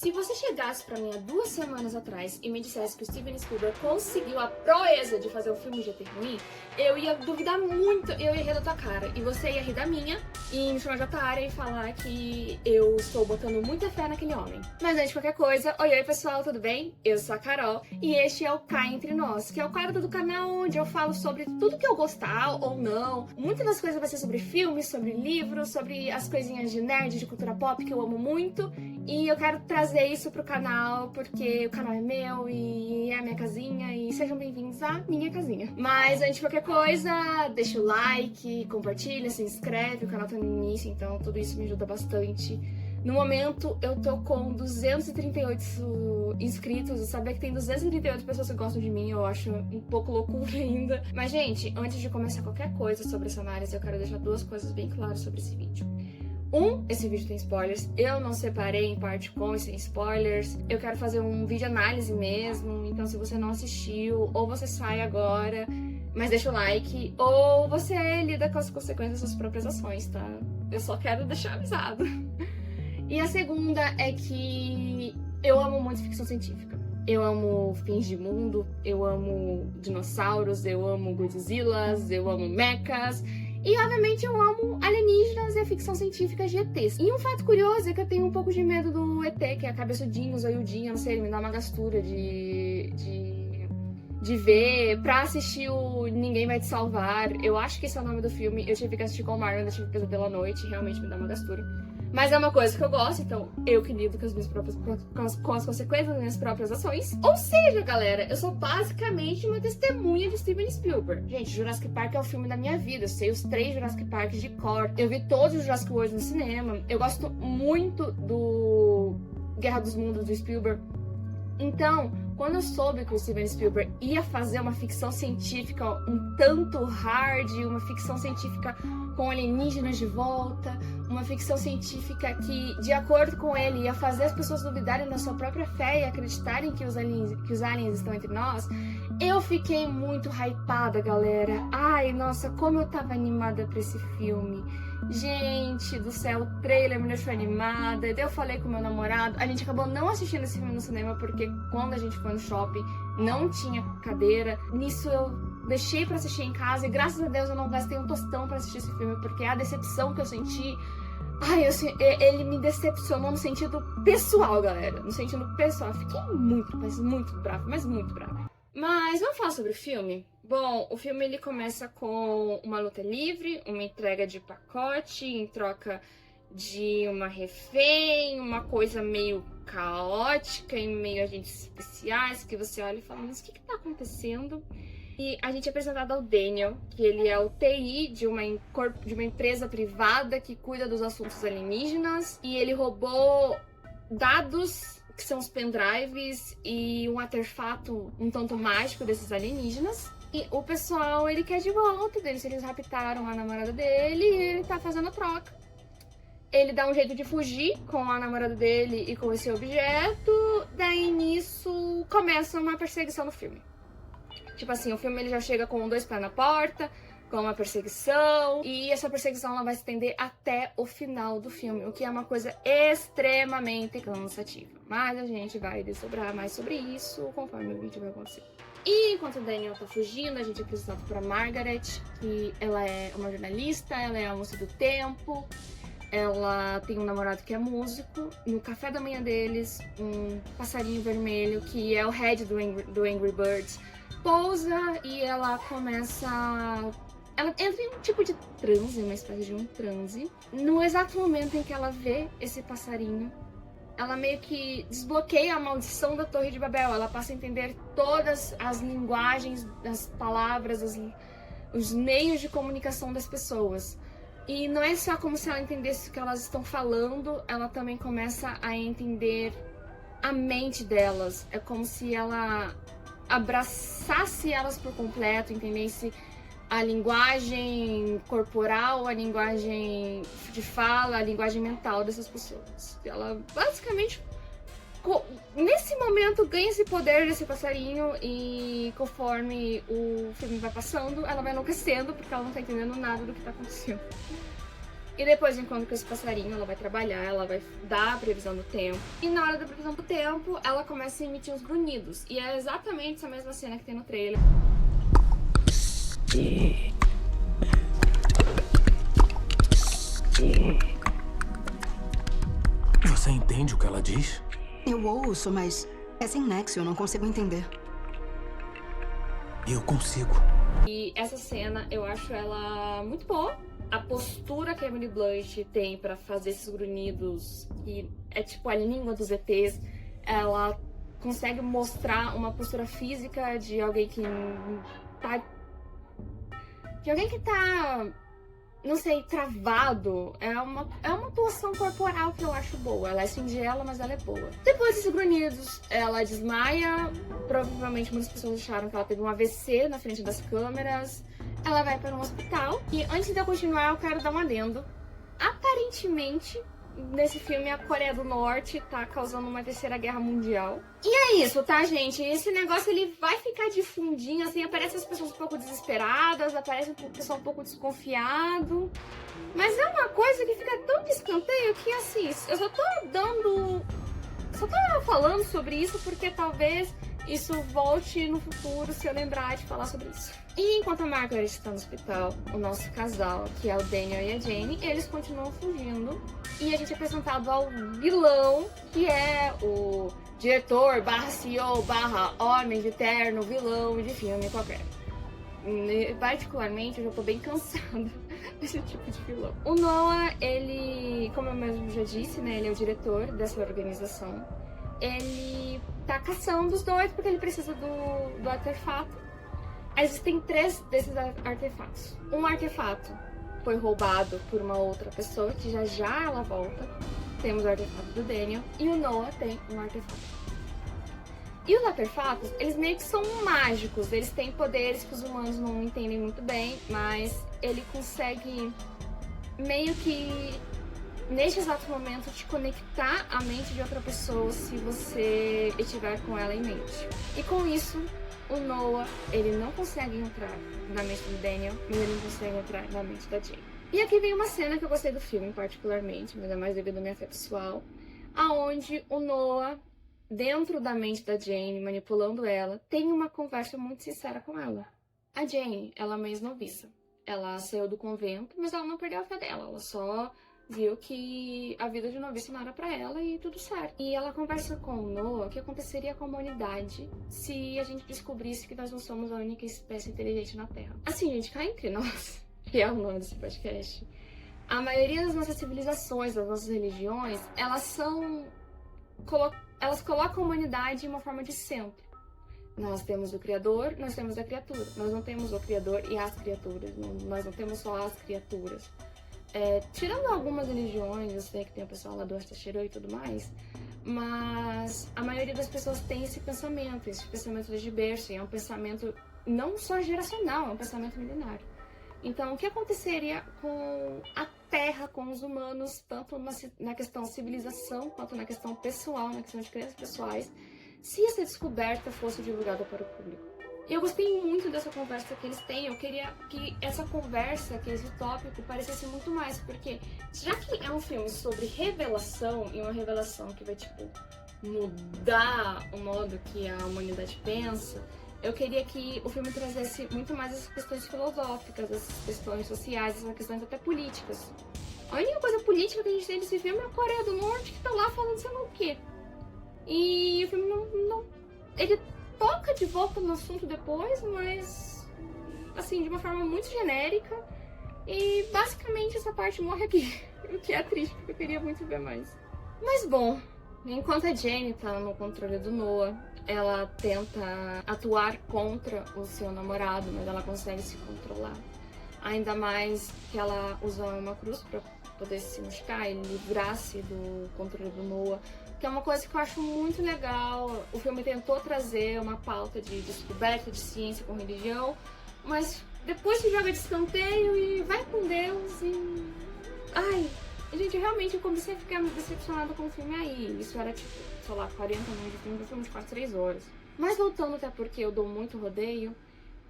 Se você chegasse pra mim há 2 semanas atrás e me dissesse que o Steven Spielberg conseguiu a proeza de fazer um filme de ET ruim, eu ia duvidar muito, eu ia rir da tua cara. E você ia rir da minha e me chamar de otária e falar que eu estou botando muita fé naquele homem. Mas antes de qualquer coisa, oi pessoal, tudo bem? Eu sou a Carol e este é o Cá Entre Nós, que é o quadro do canal onde eu falo sobre tudo que eu gostar ou não. Muitas das coisas vai ser sobre filmes, sobre livros, sobre as coisinhas de nerd, de cultura pop que eu amo muito. E eu quero trazer isso pro canal, porque o canal é meu e é a minha casinha, e sejam bem-vindos à minha casinha. Mas antes de qualquer coisa, deixa o like, compartilha, se inscreve, o canal tá no início, então tudo isso me ajuda bastante. No momento, eu tô com 238 inscritos, e saber que tem 238 pessoas que gostam de mim, eu acho um pouco loucura ainda. Mas, gente, antes de começar qualquer coisa sobre essa análise, eu quero deixar 2 coisas bem claras sobre esse vídeo. Esse vídeo tem spoilers, eu não separei em parte com e sem spoilers. Eu quero fazer um vídeo análise mesmo, então se você não assistiu, ou você sai agora, mas deixa o like, ou você lida com as consequências das suas próprias ações, tá? Eu só quero deixar avisado. E a segunda é que eu amo muito ficção científica. Eu amo fins de mundo, eu amo dinossauros, eu amo Godzillas, eu amo mechas. E, obviamente, eu amo alienígenas e a ficção científica de ETs. E um fato curioso é que eu tenho um pouco de medo do ET, que é a cabeçudinho, zoiudinho, não sei, ele me dá uma gastura de ver. Pra assistir o Ninguém Vai Te Salvar, eu acho que esse é o nome do filme, eu tive que assistir com o Marlon, eu tive pesadelo à noite, realmente me dá uma gastura. Mas é uma coisa que eu gosto, então eu que lido com as minhas próprias com as consequências das minhas próprias ações. Ou seja, galera, eu sou basicamente uma testemunha de Steven Spielberg. Gente, Jurassic Park é o filme da minha vida. Eu sei os 3 Jurassic Parks de cor. Eu vi todos os Jurassic World no cinema. Eu gosto muito do Guerra dos Mundos do Spielberg. Então, quando eu soube que o Steven Spielberg ia fazer uma ficção científica um tanto hard, uma ficção científica com alienígenas de volta, uma ficção científica que, de acordo com ele, ia fazer as pessoas duvidarem da sua própria fé e acreditarem que os aliens estão entre nós, eu fiquei muito hypada, galera. Ai, nossa, como eu tava animada pra esse filme. Gente do céu, o trailer me deixou animada. Daí eu falei com meu namorado. A gente acabou não assistindo esse filme no cinema porque quando a gente foi no shopping não tinha cadeira. Nisso eu deixei pra assistir em casa e graças a Deus eu não gastei um tostão pra assistir esse filme, porque a decepção que eu senti... Ai, ele me decepcionou no sentido pessoal, galera. No sentido pessoal. Fiquei muito brava, mas muito brava. Mas vamos falar sobre o filme? Bom, o filme ele começa com uma luta livre, uma entrega de pacote em troca de uma refém, uma coisa meio caótica e meio agentes especiais, que você olha e fala, mas o que tá acontecendo? E a gente é apresentado ao Daniel, que ele é o TI de uma empresa privada que cuida dos assuntos alienígenas, e ele roubou dados que são os pendrives e um artefato um tanto mágico desses alienígenas. E o pessoal, ele quer de volta deles, eles raptaram a namorada dele e ele tá fazendo a troca. Ele dá um jeito de fugir com a namorada dele e com esse objeto, daí nisso começa uma perseguição no filme. Tipo assim, o filme ele já chega com 2 pés na porta, com uma perseguição, e essa perseguição ela vai se estender até o final do filme, o que é uma coisa extremamente cansativa. Mas a gente vai desdobrar mais sobre isso conforme o vídeo vai acontecer. E enquanto o Daniel tá fugindo, a gente é apresentado pra Margaret, que ela é uma jornalista, ela é a moça do tempo, ela tem um namorado que é músico. No café da manhã deles, um passarinho vermelho, que é o head do Angry Birds, pousa e ela começa... Ela entra em um tipo de transe, uma espécie de um transe. No exato momento em que ela vê esse passarinho, ela meio que desbloqueia a maldição da Torre de Babel. Ela passa a entender todas as linguagens, as palavras, os meios de comunicação das pessoas. E não é só como se ela entendesse o que elas estão falando, ela também começa a entender a mente delas. É como se ela abraçasse elas por completo, entendesse a linguagem corporal, a linguagem de fala, a linguagem mental dessas pessoas. Ela basicamente, nesse momento, ganha esse poder desse passarinho e conforme o filme vai passando, ela vai enlouquecendo porque ela não tá entendendo nada do que tá acontecendo. E depois, enquanto com esse passarinho, ela vai trabalhar, ela vai dar a previsão do tempo. E na hora da previsão do tempo, ela começa a emitir uns grunhidos. E é exatamente essa mesma cena que tem no trailer. Você entende o que ela diz? Eu ouço, mas é sem nexo, eu não consigo entender. Eu consigo. E essa cena, eu acho ela muito boa. A postura que a Emily Blunt tem pra fazer esses grunhidos, que é tipo a língua dos ETs, ela consegue mostrar uma postura física de alguém que tá... não sei, travado. É uma atuação corporal que eu acho boa. Ela é singela, mas ela é boa. Depois desses grunhidos, ela desmaia. Provavelmente muitas pessoas acharam que ela teve um AVC na frente das câmeras. Ela vai para um hospital. E antes de eu continuar, eu quero dar um adendo. Aparentemente, nesse filme, a Coreia do Norte tá causando uma terceira guerra mundial. E é isso, tá, gente? Esse negócio, ele vai ficar de fundinho, assim, aparece as pessoas um pouco desesperadas, aparece o pessoal um pouco desconfiado. Mas é uma coisa que fica tão de escanteio que, assim, eu só tô falando sobre isso porque talvez isso volte no futuro se eu lembrar de falar sobre isso. E enquanto a Margaret está no hospital, o nosso casal, que é o Daniel e a Jane, eles continuam fugindo. E a gente é apresentado ao vilão, que é o diretor / CEO / homem de terno, vilão de filme qualquer. Particularmente, eu já tô bem cansada desse tipo de vilão. O Noah, ele, como eu mesmo já disse, né, ele é o diretor dessa organização. Ele tá caçando os dois porque ele precisa do artefato. Existem 3 desses artefatos. Um artefato foi roubado por uma outra pessoa, que já ela volta. Temos o artefato do Daniel. E o Noah tem um artefato. E os artefatos, eles meio que são mágicos. Eles têm poderes que os humanos não entendem muito bem, mas ele consegue meio que, neste exato momento, te conectar à mente de outra pessoa se você estiver com ela em mente. E com isso, o Noah, ele não consegue entrar na mente do Daniel, mas ele não consegue entrar na mente da Jane. E aqui vem uma cena que eu gostei do filme particularmente, mas é mais devido à minha fé pessoal, aonde o Noah, dentro da mente da Jane, manipulando ela, tem uma conversa muito sincera com ela. A Jane, ela é uma ex-noviça. Ela saiu do convento, mas ela não perdeu a fé dela, ela só viu que a vida de noviça não era pra ela e tudo certo. E ela conversa com o Noah o que aconteceria com a humanidade se a gente descobrisse que nós não somos a única espécie inteligente na Terra. Assim, gente, cá entre nós, que é o nome desse podcast, a maioria das nossas civilizações, das nossas religiões, elas colocam a humanidade em uma forma de centro. Nós temos o Criador, nós temos a criatura. Nós não temos o Criador e as criaturas, nós não temos só as criaturas. Tirando algumas religiões, eu sei que tem o pessoal lá do Astaxerô e tudo mais, mas a maioria das pessoas tem esse pensamento desde berço, e é um pensamento não só geracional, é um pensamento milenário. Então, o que aconteceria com a Terra, com os humanos, tanto na questão civilização, quanto na questão pessoal, na questão de crenças pessoais, se essa descoberta fosse divulgada para o público? E eu gostei muito dessa conversa que eles têm. Eu queria que essa conversa, que esse tópico, parecesse muito mais, porque já que é um filme sobre revelação, e uma revelação que vai, tipo, mudar o modo que a humanidade pensa, eu queria que o filme trazesse muito mais essas questões filosóficas, essas questões sociais, essas questões até políticas. A única coisa política que a gente tem nesse filme é a Coreia do Norte, que tá lá falando sei lá o quê. E o filme não... Ele toca de volta no assunto depois, mas, assim, de uma forma muito genérica. E, basicamente, essa parte morre aqui. O que é triste, porque eu queria muito ver mais. Mas, bom, enquanto a Jane tá no controle do Noah, ela tenta atuar contra o seu namorado, mas ela consegue se controlar. Ainda mais que ela usa uma cruz pra poder se machucar e livrar-se do controle do Noah, que é uma coisa que eu acho muito legal. O filme tentou trazer uma pauta de descoberta de ciência com religião, mas depois se joga de escanteio e vai com Deus e... Ai, gente, realmente eu comecei a ficar decepcionada com o filme aí. Isso era tipo, sei lá, 40 minutos de filme, um filme de quase 3 horas. Mas voltando, até porque eu dou muito rodeio,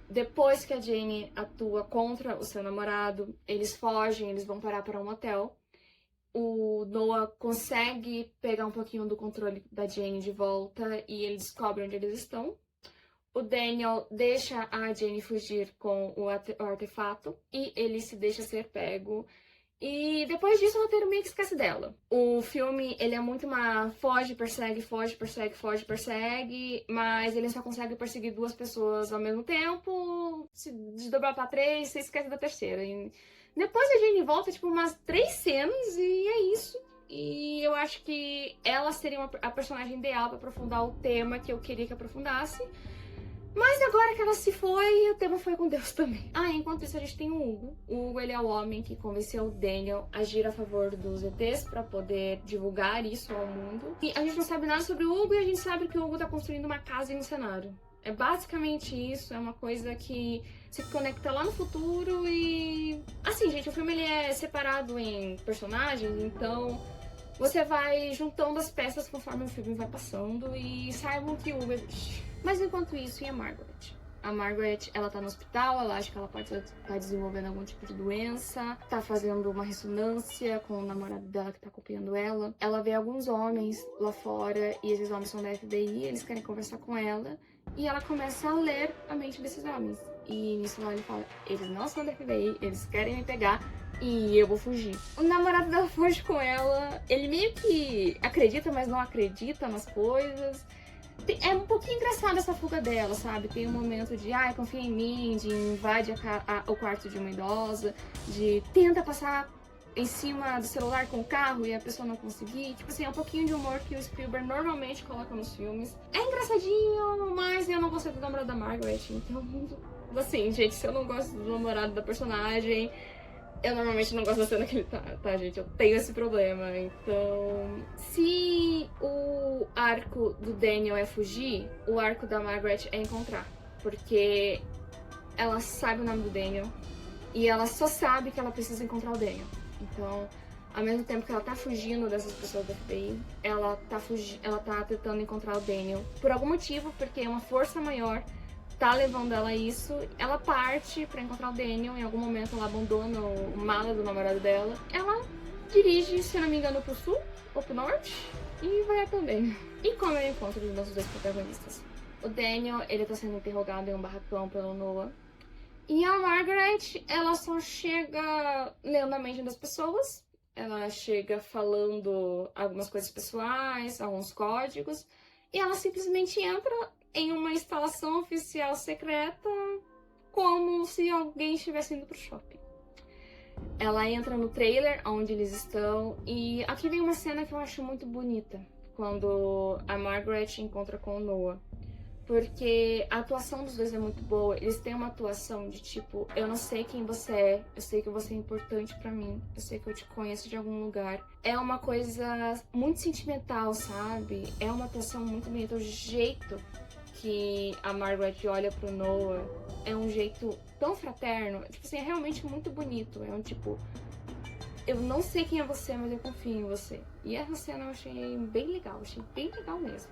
depois que a Jane atua contra o seu namorado, eles fogem, eles vão parar para um motel. O Noah consegue pegar um pouquinho do controle da Jane de volta e ele descobre onde eles estão. O Daniel deixa a Jane fugir com o artefato e ele se deixa ser pego. E depois disso o roteiro meio que esquece dela. O filme, ele é muito uma foge, persegue, mas ele só consegue perseguir 2 pessoas ao mesmo tempo. Se desdobrar pra 3, você esquece da terceira. E depois a Jane volta, tipo, umas 3 cenas e é isso. E eu acho que ela seria a personagem ideal pra aprofundar o tema que eu queria que aprofundasse. Mas agora que ela se foi, o tema foi com Deus também. Enquanto isso a gente tem o Hugo. O Hugo, ele é o homem que convenceu o Daniel a agir a favor dos ETs pra poder divulgar isso ao mundo. E a gente não sabe nada sobre o Hugo e a gente sabe que o Hugo tá construindo uma casa e um cenário. É basicamente isso, é uma coisa que se conecta lá no futuro e... Assim, gente, o filme ele é separado em personagens, então... Você vai juntando as peças conforme o filme vai passando e saibam que o Hugo existe. Mas enquanto isso, e a Margaret? A Margaret, ela tá no hospital, ela acha que ela pode estar desenvolvendo algum tipo de doença, tá fazendo uma ressonância com o namorado dela que tá acompanhando ela. Ela vê alguns homens lá fora e esses homens são da FBI, eles querem conversar com ela e ela começa a ler a mente desses homens. E nisso lá ele fala, eles não são da FBI, eles querem me pegar e eu vou fugir. O namorado dela foge com ela, ele meio que acredita, mas não acredita nas coisas. É um pouquinho engraçado essa fuga dela, sabe? Tem um momento de, confia em mim, de invade o quarto de uma idosa, de tenta passar em cima do celular com o carro e a pessoa não conseguir. Tipo assim, é um pouquinho de humor que o Spielberg normalmente coloca nos filmes. É engraçadinho, mas eu não gostei do namorado da Margaret, então... Assim, gente, se eu não gosto do namorado da personagem... Eu normalmente não gosto da cena que ele tá, gente? Eu tenho esse problema. Então, se o arco do Daniel é fugir, o arco da Margaret é encontrar. Porque ela sabe o nome do Daniel e ela só sabe que ela precisa encontrar o Daniel. Então, ao mesmo tempo que ela tá fugindo dessas pessoas da FBI, ela tá tentando encontrar o Daniel. Por algum motivo, porque uma força maior tá levando ela a isso, ela parte pra encontrar o Daniel, em algum momento ela abandona o mala do namorado dela. Ela dirige, se não me engano, pro sul ou pro norte e vai até o Daniel. E como é o encontro dos nossos 2 protagonistas? O Daniel, ele tá sendo interrogado em um barracão pelo Noah. E a Margaret, ela só chega lendo a mente das pessoas. Ela chega falando algumas coisas pessoais, alguns códigos. E ela simplesmente entra em uma instalação oficial secreta, como se alguém estivesse indo pro shopping. Ela entra no trailer onde eles estão e aqui vem uma cena que eu acho muito bonita, quando a Margaret encontra com o Noah. Porque a atuação dos dois é muito boa, eles têm uma atuação de tipo, eu não sei quem você é, eu sei que você é importante pra mim, eu sei que eu te conheço de algum lugar. É uma coisa muito sentimental, sabe? É uma atuação muito bonita, o jeito que a Margaret olha pro Noah é um jeito tão fraterno, tipo assim, é realmente muito bonito, é um tipo, eu não sei quem é você, mas eu confio em você. E essa cena eu achei bem legal mesmo.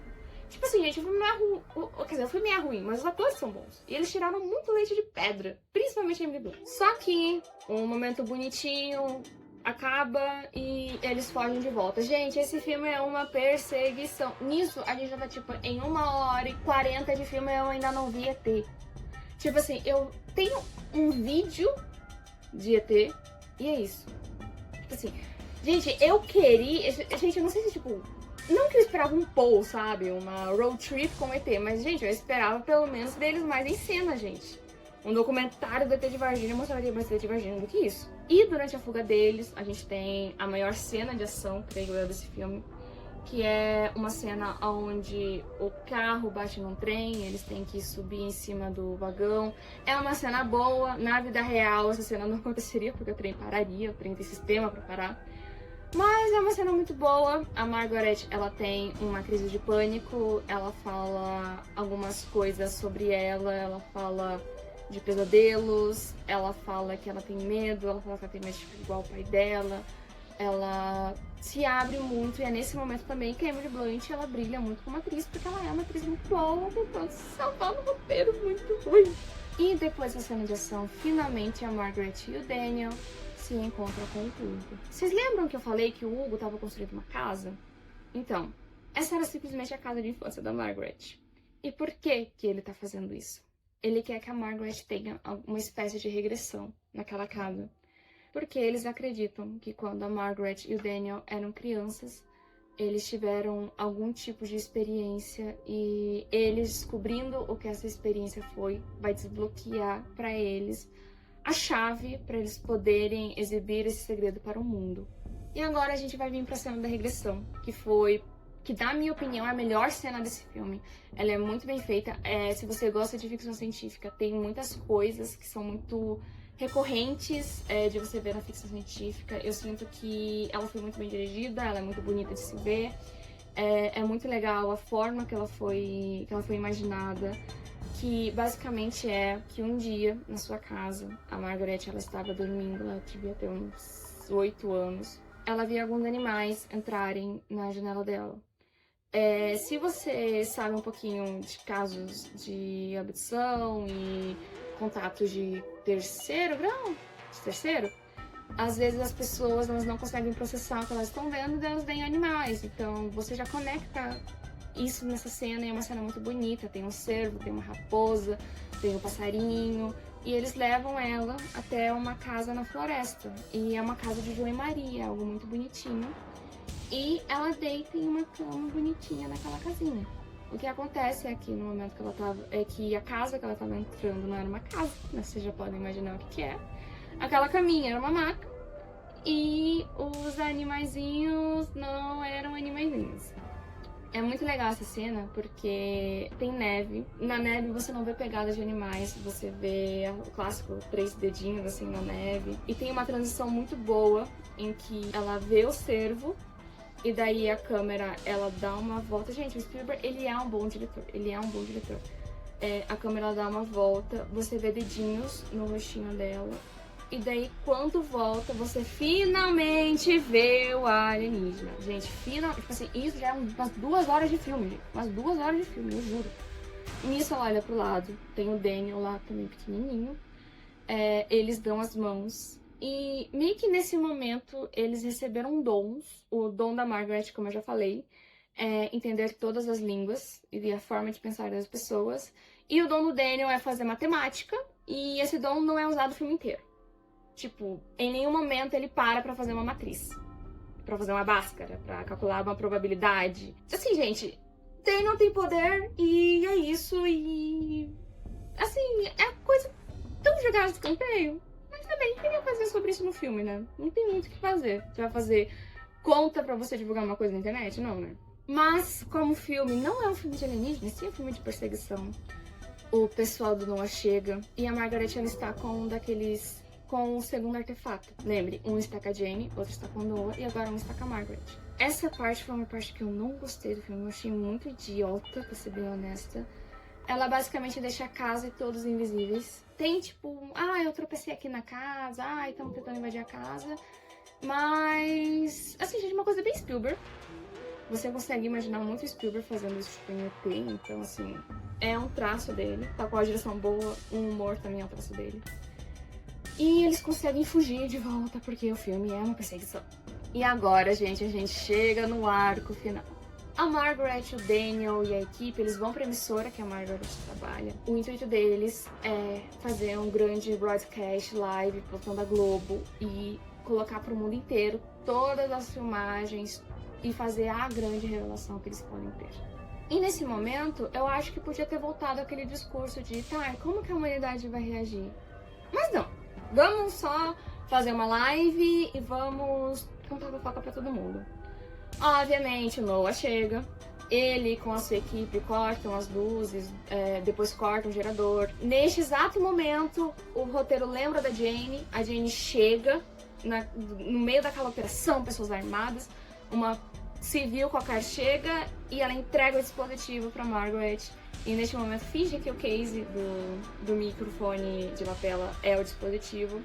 Tipo assim, gente, o filme não é ruim, quer dizer, o filme é ruim, mas os atores são bons. E eles tiraram muito leite de pedra, principalmente a Emily Blunt. Só que um momento bonitinho acaba e eles fogem de volta. Gente, esse filme é uma perseguição. Nisso, a gente já tá, tipo, em 1h40 de filme e eu ainda não vi ET. Tipo assim, eu tenho um vídeo de ET e é isso. Tipo assim, gente, eu queria... Gente, eu não sei se, tipo... Não que eu esperava um Paul, sabe? Uma road trip com ET, mas, gente, eu esperava pelo menos deles mais em cena, gente. Um documentário do ET de Varginha mostraria mais ET de Varginha do que isso. E durante a fuga deles, a gente tem a maior cena de ação, creio eu, desse filme, que é uma cena onde o carro bate num trem, eles têm que subir em cima do vagão. É uma cena boa, na vida real essa cena não aconteceria, porque o trem pararia, o trem tem sistema pra parar. Mas é uma cena muito boa. A Margaret, ela tem uma crise de pânico, ela fala algumas coisas sobre ela fala de pesadelos, ela fala que ela tem medo, ela fala que ela tem medo de ficar igual o pai dela. Ela se abre muito e é nesse momento também que a Emily Blunt, ela brilha muito como atriz, porque ela é uma atriz muito boa, tentando salvar um roteiro muito ruim. E depois da cena de ação, finalmente a Margaret e o Daniel se encontram com o Hugo. Vocês lembram que eu falei que o Hugo estava construindo uma casa? Então, essa era simplesmente a casa de infância da Margaret. E por que que ele tá fazendo isso? Ele quer que a Margaret tenha uma espécie de regressão naquela casa. Porque eles acreditam que quando a Margaret e o Daniel eram crianças, eles tiveram algum tipo de experiência e eles descobrindo o que essa experiência foi, vai desbloquear para eles a chave para eles poderem exibir esse segredo para o mundo. E agora a gente vai vir para a cena da regressão, que na minha opinião é a melhor cena desse filme. Ela é muito bem feita. Se você gosta de ficção científica, tem muitas coisas que são muito recorrentes de você ver na ficção científica. Eu sinto que ela foi muito bem dirigida, ela é muito bonita de se ver. É muito legal a forma que ela foi imaginada, que basicamente é que um dia, na sua casa, a Margaret, ela estava dormindo, ela devia ter uns 8 anos, ela via alguns animais entrarem na janela dela. Se você sabe um pouquinho de casos de abdução e contatos de terceiro grau, às vezes as pessoas elas não conseguem processar o que elas estão vendo e elas veem animais. Então você já conecta isso nessa cena e é uma cena muito bonita. Tem um cervo, tem uma raposa, tem um passarinho. E eles levam ela até uma casa na floresta. E é uma casa de João e Maria, algo muito bonitinho. E ela deita em uma cama bonitinha naquela casinha. O que acontece aqui no momento que ela tava, é que a casa que ela tava entrando não era uma casa, né? Vocês já podem imaginar o que é. Aquela caminha era uma maca e os animaizinhos não eram animaizinhos. É muito legal essa cena porque tem neve. Na neve você não vê pegadas de animais, você vê o clássico 3 dedinhos assim na neve. E tem uma transição muito boa em que ela vê o cervo e daí a câmera, ela dá uma volta. Gente, o Spielberg, ele é um bom diretor. A câmera dá uma volta, você vê dedinhos no rostinho dela. E daí, quando volta, você finalmente vê o alienígena. Gente, tipo assim, isso já é umas 2 horas de filme, gente. Umas 2 horas de filme, eu juro. E nisso ela olha pro lado, tem o Daniel lá também pequenininho. Eles dão as mãos. E meio que nesse momento eles receberam dons. O dom da Margaret, como eu já falei, é entender todas as línguas e a forma de pensar das pessoas. E o dom do Daniel é fazer matemática. E esse dom não é usado o filme inteiro. Tipo, em nenhum momento ele para fazer uma matriz. Pra fazer uma báscara, pra calcular uma probabilidade. Assim, gente, Daniel tem poder e é isso. E assim, é coisa tão jogada de escanteio. Mas também queria fazer sobre isso no filme, né? Não tem muito o que fazer. Você vai fazer conta pra você divulgar uma coisa na internet? Não, né? Mas, como filme, não é um filme de alienígena, sim é um filme de perseguição. O pessoal do Noah chega e a Margaret, ela está com um daqueles... com o segundo artefato. Lembre, um está com a Jane, outro está com o Noah e agora um está com a Margaret. Essa parte foi uma parte que eu não gostei do filme, eu achei muito idiota, pra ser bem honesta. Ela basicamente deixa a casa e todos invisíveis. Tem tipo, eu tropecei aqui na casa, estão tentando invadir a casa. Mas, assim, gente, uma coisa bem Spielberg. Você consegue imaginar muito Spielberg fazendo isso tipo em ET, então assim, é um traço dele. Tá com a direção boa, o humor também é um traço dele. E eles conseguem fugir de volta, porque o filme é uma perseguição. E agora, gente, a gente chega no arco final. A Margaret, o Daniel e a equipe, eles vão pra emissora que a Margaret trabalha. O intuito deles é fazer um grande broadcast live pro botão da Globo e colocar pro mundo inteiro todas as filmagens e fazer a grande revelação que eles podem ter. E nesse momento, eu acho que podia ter voltado aquele discurso de como que a humanidade vai reagir? Mas não. Vamos só fazer uma live e vamos contar fofoca pra todo mundo. Obviamente, o Noah chega, ele com a sua equipe cortam as luzes, depois cortam o gerador. Neste exato momento, o roteiro lembra da Jane, a Jane chega no meio daquela operação, pessoas armadas, uma civil qualquer chega e ela entrega o dispositivo pra Margaret. E neste momento finge que o case do microfone de lapela é o dispositivo.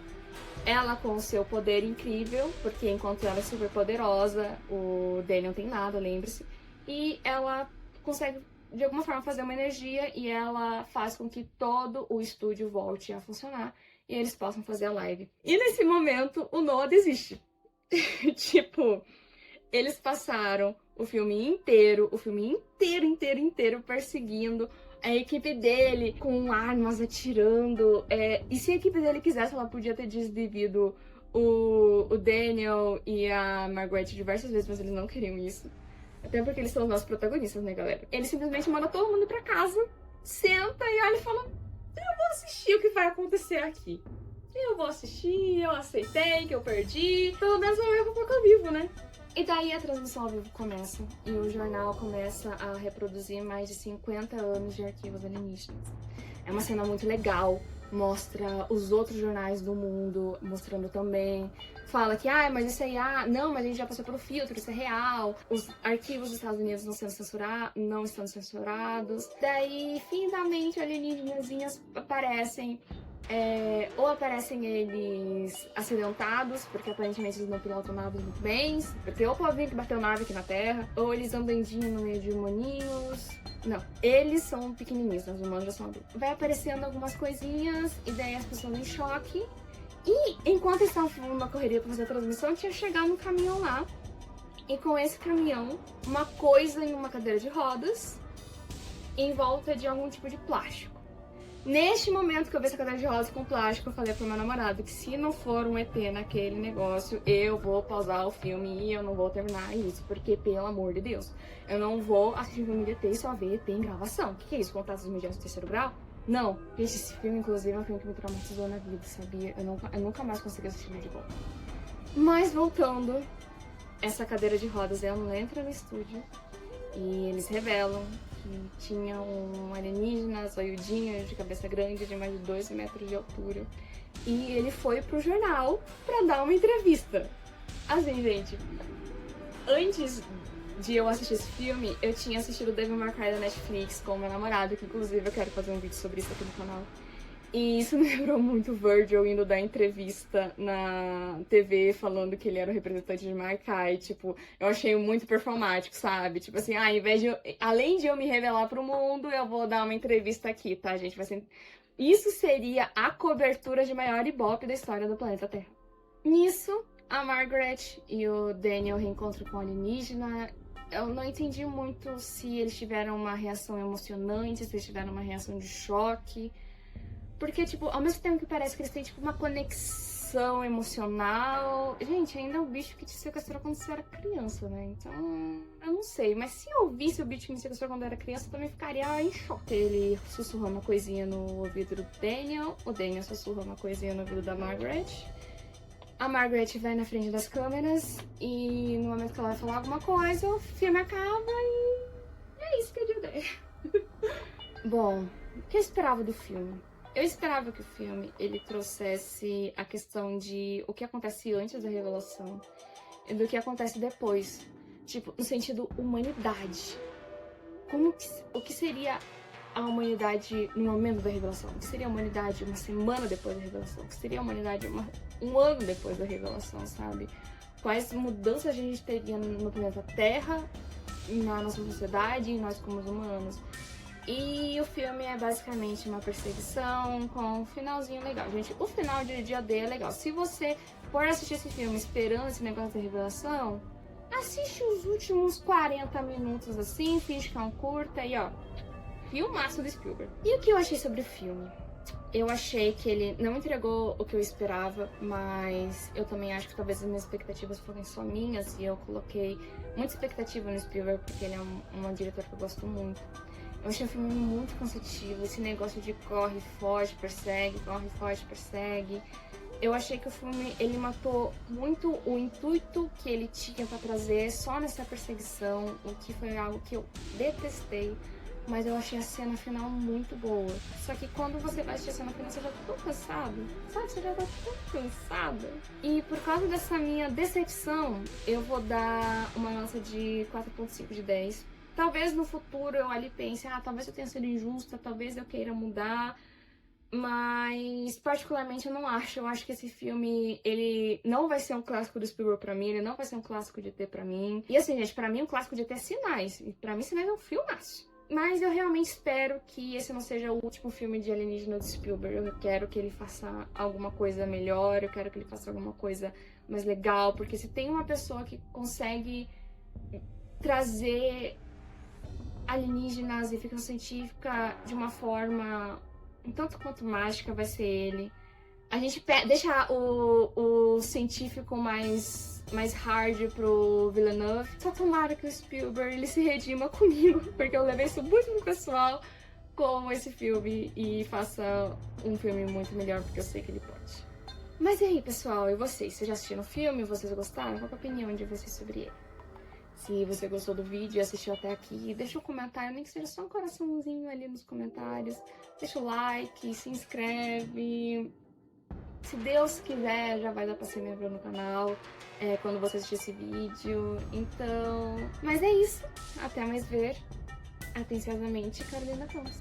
Ela com o seu poder incrível, porque enquanto ela é super poderosa, o Daniel tem nada, lembre-se. E ela consegue de alguma forma fazer uma energia e ela faz com que todo o estúdio volte a funcionar e eles possam fazer a live. E nesse momento, o Noah desiste. Tipo, eles passaram o filme inteiro perseguindo a equipe dele com armas atirando. E se a equipe dele quisesse, ela podia ter desvivido o Daniel e a Margaret diversas vezes, mas eles não queriam isso. Até porque eles são os nossos protagonistas, né, galera? Ele simplesmente manda todo mundo pra casa, senta e olha e fala: eu vou assistir o que vai acontecer aqui. Eu vou assistir, eu aceitei que eu perdi. Pelo menos eu vou colocar vivo, né? E daí a transmissão ao vivo começa. E o jornal começa a reproduzir mais de 50 anos de arquivos alienígenas. É uma cena muito legal. Mostra os outros jornais do mundo mostrando também. Fala que, mas isso aí, não, mas a gente já passou pelo filtro, isso é real. Os arquivos dos Estados Unidos não estão censurados. Daí, finalmente, alienígenas aparecem. Ou aparecem eles acidentados, porque aparentemente eles não pilotam naves muito bem, porque ou pode vir que bateu nave aqui na Terra, ou eles andandinho no meio de humaninhos. Não, eles são pequenininhos, os humanos já são adultos. Vai aparecendo algumas coisinhas, e daí as pessoas em choque. E enquanto eles estavam na correria pra fazer a transmissão, tinha chegado um caminhão lá. E com esse caminhão, uma coisa em uma cadeira de rodas, em volta de algum tipo de plástico. Neste momento que eu vi essa cadeira de rodas com plástico, eu falei pro meu namorado que se não for um ET naquele negócio, eu vou pausar o filme e eu não vou terminar isso, porque, pelo amor de Deus, eu não vou assistir um filme de ET e só ver ET em gravação. O que é isso? Contatos imediatos do terceiro grau? Não. Gente, esse filme, inclusive, é um filme que me traumatizou na vida, sabia? Eu nunca mais consegui assistir ele de volta. Mas, voltando, essa cadeira de rodas, ela entra no estúdio e eles revelam que tinha um alienígena, zoiudinho, de cabeça grande, de mais de 2 metros de altura. E ele foi pro jornal pra dar uma entrevista. Assim, gente, antes de eu assistir esse filme, eu tinha assistido Devil May Cry da Netflix com o meu namorado, que inclusive eu quero fazer um vídeo sobre isso aqui no canal. E isso me lembrou muito o Virgil indo dar entrevista na TV falando que ele era o representante de Markai. Tipo, eu achei muito performático, sabe? Tipo assim, ao invés de além de eu me revelar pro mundo, eu vou dar uma entrevista aqui, tá, gente? Isso seria a cobertura de maior ibope da história do planeta Terra. Nisso, a Margaret e o Daniel reencontram com o alienígena. Eu não entendi muito se eles tiveram uma reação emocionante, se eles tiveram uma reação de choque. Porque, tipo, ao mesmo tempo que parece que eles têm, tipo, uma conexão emocional... Gente, ainda é o bicho que te sequestrou quando você era criança, né? Então, eu não sei. Mas se eu visse o bicho que me sequestrou quando eu era criança, eu também ficaria em choque. Ele sussurrou uma coisinha no ouvido do Daniel. O Daniel sussurrou uma coisinha no ouvido da Margaret. A Margaret vai na frente das câmeras e no momento que ela vai falar alguma coisa, o filme acaba e é isso que eu digo. Bom, o que eu esperava do filme? Eu esperava que o filme ele trouxesse a questão de o que acontece antes da revelação e do que acontece depois. Tipo, no sentido humanidade. O que seria a humanidade no momento da revelação? O que seria a humanidade uma semana depois da revelação? O que seria a humanidade um ano depois da revelação, sabe? Quais mudanças a gente teria no planeta Terra, na nossa sociedade e nós como humanos? E o filme é basicamente uma perseguição com um finalzinho legal. Gente, o final de Dia D é legal. Se você for assistir esse filme esperando esse negócio da revelação, assiste os últimos 40 minutos assim, finge que é um curta e ó, filmaço do Spielberg. E o que eu achei sobre o filme? Eu achei que ele não entregou o que eu esperava, mas eu também acho que talvez as minhas expectativas foram só minhas e eu coloquei muita expectativa no Spielberg porque ele é um diretor que eu gosto muito. Eu achei o filme muito cansativo, esse negócio de corre, foge, persegue, corre, foge, persegue. Eu achei que o filme, ele matou muito o intuito que ele tinha pra trazer só nessa perseguição, o que foi algo que eu detestei. Mas eu achei a cena final muito boa. Só que quando você vai assistir a cena final, você já tá tão cansado, sabe? Você já tá tão cansada. E por causa dessa minha decepção, eu vou dar uma nota de 4.5 de 10. Talvez no futuro eu ali pense, talvez eu tenha sido injusta, talvez eu queira mudar, mas particularmente eu não acho. Eu acho que esse filme, ele não vai ser um clássico do Spielberg pra mim, ele não vai ser um clássico de ET pra mim. E assim, gente, pra mim um clássico de ET é Sinais, e pra mim Sinais é um filmaço. Mas eu realmente espero que esse não seja o último filme de alienígena do Spielberg. Eu quero que ele faça alguma coisa melhor, eu quero que ele faça alguma coisa mais legal, porque se tem uma pessoa que consegue trazer alienígenas e ficção científica de uma forma um tanto quanto mágica, vai ser ele. A gente deixa o científico mais hard pro Villeneuve. Só tomara que o Spielberg ele se redima comigo, porque eu levei isso muito pro pessoal com esse filme e faça um filme muito melhor, porque eu sei que ele pode. Mas e aí, pessoal? E vocês? Vocês já assistiram o filme? Vocês gostaram? Qual é a opinião de vocês sobre ele? Se você gostou do vídeo e assistiu até aqui, deixa um comentário, nem que seja só um coraçãozinho ali nos comentários. Deixa o like, se inscreve. Se Deus quiser, já vai dar pra ser membro no canal quando você assistir esse vídeo. Então... Mas é isso. Até mais ver. Atenciosamente, Carolina Thomas.